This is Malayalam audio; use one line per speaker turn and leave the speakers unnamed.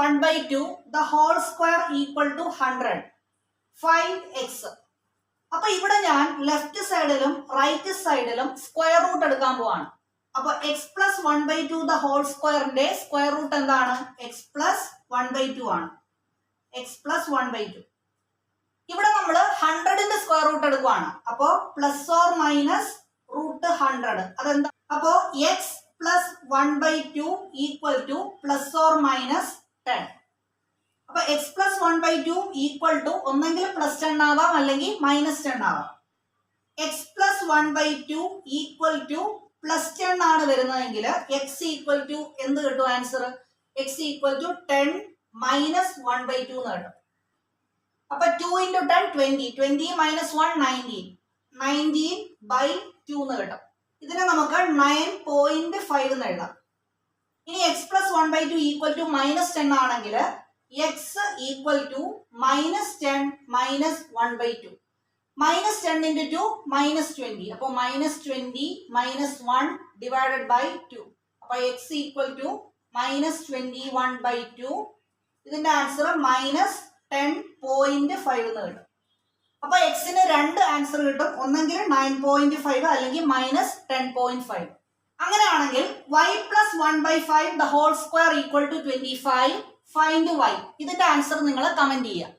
1/2 the whole square equal to 100. Find x. അപ്പൊ ഇവിടെ ഞാൻ ലെഫ്റ്റ് സൈഡിലും റൈറ്റ് സൈഡിലും സ്ക്വയർ റൂട്ട് എടുക്കാൻ പോവാണ്. അപ്പൊ എക്സ് പ്ലസ് 1/2 ദ ഹോൾ സ്ക്വയറിന്റെ സ്ക്വയർ റൂട്ട് എന്താണ്? എക്സ് പ്ലസ് 1/2 ആണ്. X plus 1/2. ഇവിടെ നമ്മൾ 100ന്റെ സ്ക്വയർ റൂട്ട് എടുക്കുവാണ്. അപ്പോ പ്ലസ് ഓർ മൈനസ് റൂട്ട് 100. അതെന്താ? അപ്പോ x plus 1/2 equal to plus or minus 10. അപ്പൊ എക്സ് പ്ലസ് 1/2 ഈക്വൽ ടു ഒന്നെങ്കിൽ പ്ലസ് 10 ആവാം അല്ലെങ്കിൽ മൈനസ് 10 ആവാം. X plus 1/2 equal to plus 10 ആണ് വരുന്നതെങ്കിൽ എക്സ് ഈക്വൽ ടു എന്ത് കിട്ടും answer? X equal to 10 minus 1/2 എന്ന് കിട്ടും. അപ്പൊ 2 into 10 20. 20 minus 1 19. 19/2 എന്ന് കിട്ടും. ഇതിനെ നമുക്ക് 9.5 എന്ന് എഴുതാം. ഇനി x plus 1/2 equal to minus 10 ആണെങ്കിൽ x equal to minus 10 minus 1/2. Minus 10 into 2 minus 20. അപ്പോൾ മൈനസ് 20 മൈനസ് 1 ഡിവൈഡഡ് ബൈ 2. അപ്പൊ എക്സ് ഈക്വൽ ടു മൈനസ് 21/2. ഇതിന്റെ ആൻസർ മൈനസ് 10.5 എന്ന് കിട്ടും. അപ്പൊ എക്സിന് രണ്ട് ആൻസർ കിട്ടും. ഒന്നെങ്കിൽ 9.5 അല്ലെങ്കിൽ മൈനസ് 10.5. അങ്ങനെയാണെങ്കിൽ y plus 1/5 the whole square equal to 25. Find y. ഇതിന്റെ ആൻസർ നിങ്ങൾ കമന്റ് ചെയ്യുക.